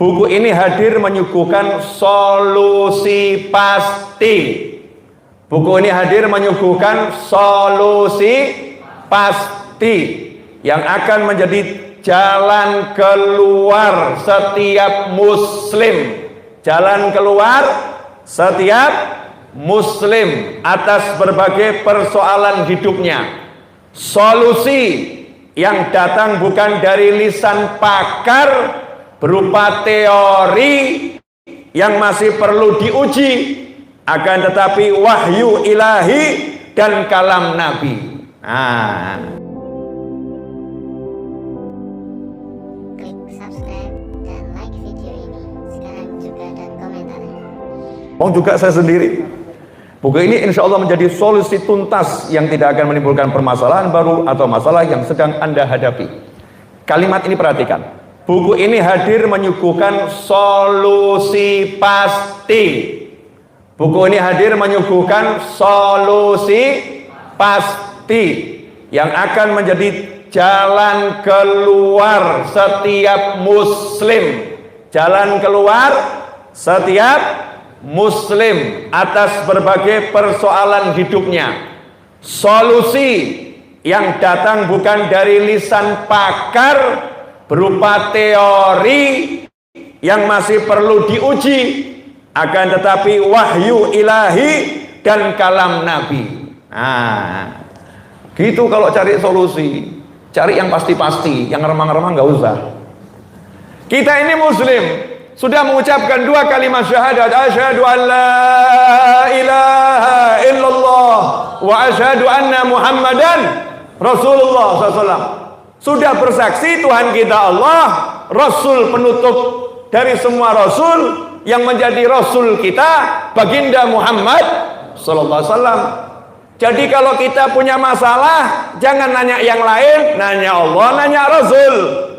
Buku ini hadir menyuguhkan solusi pasti. Buku ini hadir menyuguhkan solusi pasti yang akan menjadi jalan keluar setiap muslim. Jalan keluar setiap muslim atas berbagai persoalan hidupnya. Solusi yang datang bukan dari lisan pakar berupa teori yang masih perlu diuji, akan tetapi wahyu ilahi dan kalam Nabi. Klik subscribe dan like video ini sekarang juga dan komentarnya. Juga saya sendiri. Buku ini insya Allah menjadi solusi tuntas yang tidak akan menimbulkan permasalahan baru atau masalah yang sedang Anda hadapi. Kalimat ini perhatikan. Buku ini hadir menyuguhkan solusi pasti. Buku ini hadir menyuguhkan solusi pasti yang akan menjadi jalan keluar setiap muslim. Jalan keluar setiap muslim atas berbagai persoalan hidupnya. Solusi yang datang bukan dari lisan pakar berupa teori yang masih perlu diuji, akan tetapi wahyu ilahi dan kalam Nabi. Gitu kalau cari solusi, cari yang pasti-pasti, yang remang-remang nggak usah. Kita ini muslim, sudah mengucapkan 2 kalimat syahadat, asyhadu an la ilaha illallah wa asyhadu anna muhammadan rasulullah SAW. Sudah bersaksi Tuhan kita Allah, Rasul penutup dari semua Rasul, yang menjadi Rasul kita baginda Muhammad sallallahu alaihi wasallam. Jadi kalau kita punya masalah, jangan nanya yang lain, nanya Allah, nanya Rasul.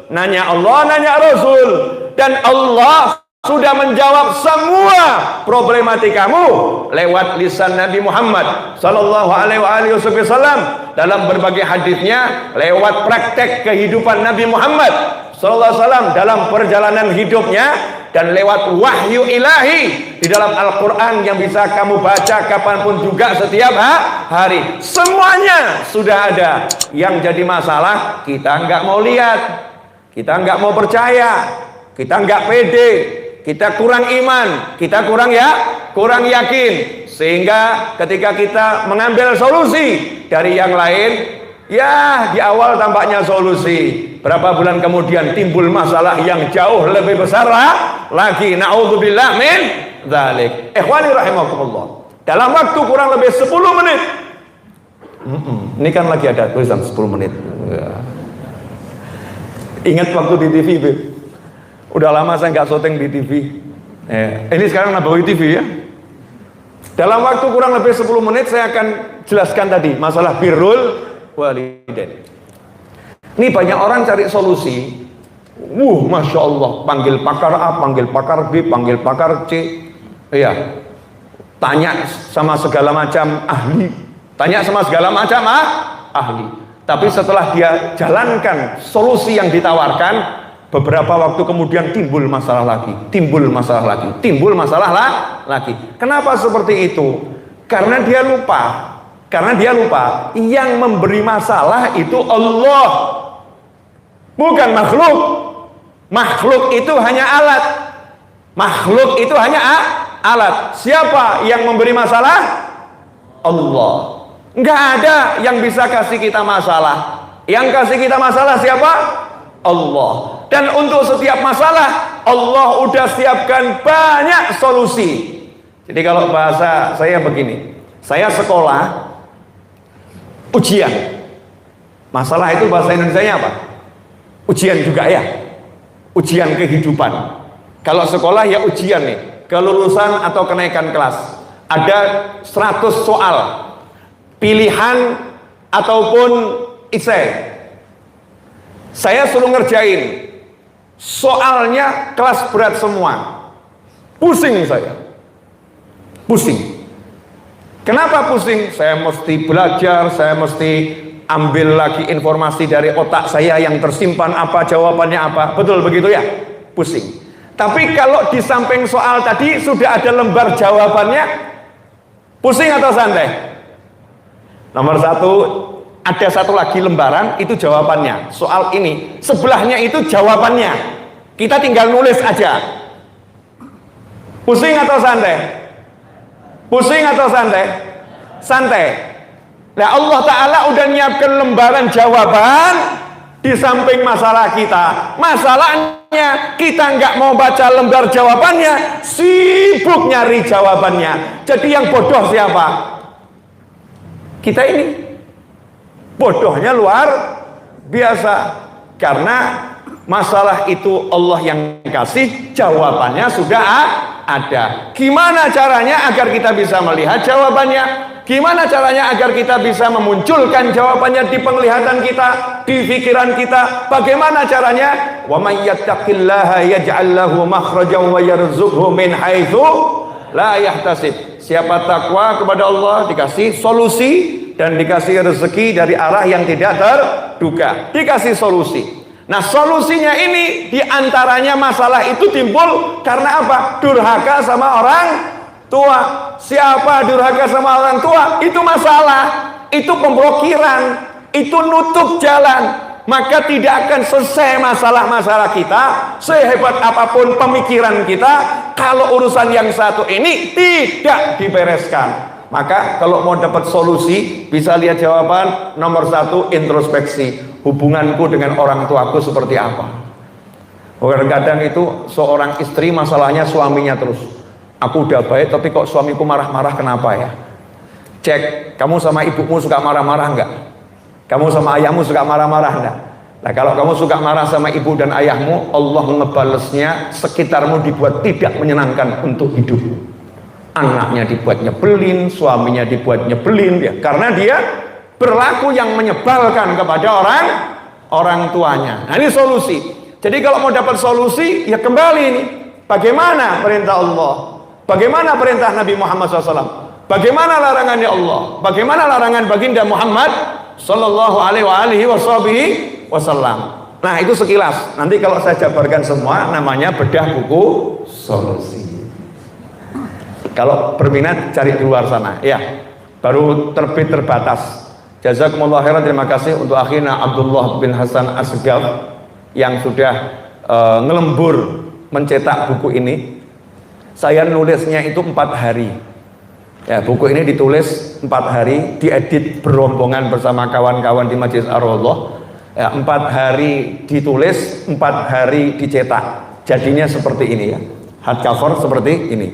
Nanya Allah, nanya Rasul. Dan Allah sudah menjawab semua problematikamu lewat lisan Nabi Muhammad sallallahu alaihi wasallam dalam berbagai hadisnya, lewat praktek kehidupan Nabi Muhammad sallallahu alaihi wasallam dalam perjalanan hidupnya, dan lewat wahyu ilahi di dalam Al-Quran yang bisa kamu baca kapanpun juga setiap hari. Semuanya sudah ada. Yang jadi masalah, kita nggak mau lihat, kita nggak mau percaya, kita nggak pede, kita kurang iman, kita kurang yakin, sehingga ketika kita mengambil solusi dari yang lain, ya di awal tampaknya solusi, berapa bulan kemudian timbul masalah yang jauh lebih besar lagi. Na'udzubillah min dzalik. Ikhwani rahimakumullah, dalam waktu kurang lebih 10 menit. Ini kan lagi ada tulisan 10 menit. Ingat waktu di TV, Beb? Udah lama saya nggak syuting di TV. Ini sekarang Nabawi TV ya. Dalam waktu kurang lebih 10 menit saya akan jelaskan tadi masalah birrul walidain. Ini banyak orang cari solusi. Masya Allah, panggil pakar A, panggil pakar B, panggil pakar C. Iya. Tanya sama segala macam ahli. Tanya sama segala macam ahli. Tapi setelah dia jalankan solusi yang ditawarkan, beberapa waktu kemudian timbul masalah lagi, timbul masalah lagi, timbul masalah lagi. Kenapa seperti itu? Karena dia lupa. Karena dia lupa yang memberi masalah itu Allah, bukan makhluk. Makhluk itu hanya alat. Makhluk itu hanya alat. Siapa yang memberi masalah? Allah. Nggak ada yang bisa kasih kita masalah. Yang kasih kita masalah siapa? Allah. Dan untuk setiap masalah Allah udah siapkan banyak solusi. Jadi kalau bahasa saya begini, saya sekolah ujian. Masalah itu bahasa Indonesianya apa? Ujian juga ya. Ujian kehidupan. Kalau sekolah ya ujian nih, kelulusan atau kenaikan kelas. Ada 100 soal. Pilihan ataupun esai. Saya suruh ngerjain. Soalnya kelas berat semua. Pusing saya. Pusing. Kenapa pusing? Saya mesti belajar, saya mesti ambil lagi informasi dari otak saya yang tersimpan apa, jawabannya apa. Betul begitu ya? Pusing. Tapi kalau di samping soal tadi sudah ada lembar jawabannya, pusing atau santai? Nomor satu, ada satu lagi lembaran, itu jawabannya. Soal ini, sebelahnya itu jawabannya. Kita tinggal nulis aja. Pusing atau santai? Pusing atau santai? Santai. Nah, Allah Ta'ala udah nyiapkan lembaran jawaban di samping masalah kita. Masalahnya kita nggak mau baca lembar jawabannya, sibuk nyari jawabannya. Jadi yang bodoh siapa? Kita ini. Bodohnya luar biasa. Karena masalah itu Allah yang kasih, jawabannya sudah ada. Gimana caranya agar kita bisa melihat jawabannya? Gimana caranya agar kita bisa memunculkan jawabannya di penglihatan kita, di pikiran kita? Bagaimana caranya? Wa may yattaqillaha yaj'al lahu makhrajan wa yarzuqhu min haitsu la yahtasib. Siapa takwa kepada Allah dikasih solusi dan dikasih rezeki dari arah yang tidak terduga. Dikasih solusi. Nah, solusinya ini diantaranya masalah itu timbul karena apa? Durhaka sama orang tua. Siapa durhaka sama orang tua? Itu masalah, itu pemblokiran, itu nutup jalan. Maka tidak akan selesai masalah-masalah kita, sehebat apapun pemikiran kita, kalau urusan yang satu ini tidak dibereskan. Maka kalau mau dapat solusi, bisa lihat jawaban. Nomor satu, introspeksi. Hubunganku dengan orang tuaku seperti apa? Kadang-kadang itu seorang istri masalahnya suaminya terus. Aku udah baik tapi kok suamiku marah-marah, kenapa ya? Cek, kamu sama ibumu suka marah-marah enggak? Kamu sama ayahmu suka marah-marah enggak? Nah, kalau kamu suka marah sama ibu dan ayahmu, Allah ngebalesnya sekitarmu dibuat tidak menyenangkan untuk hidup. Anaknya dibuat nyebelin, suaminya dibuat nyebelin ya, karena dia berlaku yang menyebalkan kepada orang tuanya. Nah, ini solusi. Jadi kalau mau dapat solusi, ya kembali ini. Bagaimana perintah Allah? Bagaimana perintah Nabi Muhammad SAW? Bagaimana larangannya Allah? Bagaimana larangan baginda Muhammad Sallallahu Alaihi Wasallam? Nah, itu sekilas. Nanti kalau saya jabarkan semua, namanya bedah buku solusi. Kalau berminat cari di luar sana. Ya, baru terbit terbatas. Jazakumullah khairan, terima kasih untuk akhina Abdullah bin Hasan Asgaf yang sudah ngelembur mencetak buku ini. Saya nulisnya itu 4 hari. Ya, buku ini ditulis 4 hari, diedit berombongan bersama kawan-kawan di Majelis Ar-Raudhah. Ya, 4 hari ditulis, 4 hari dicetak. Jadinya seperti ini ya. Hardcover seperti ini.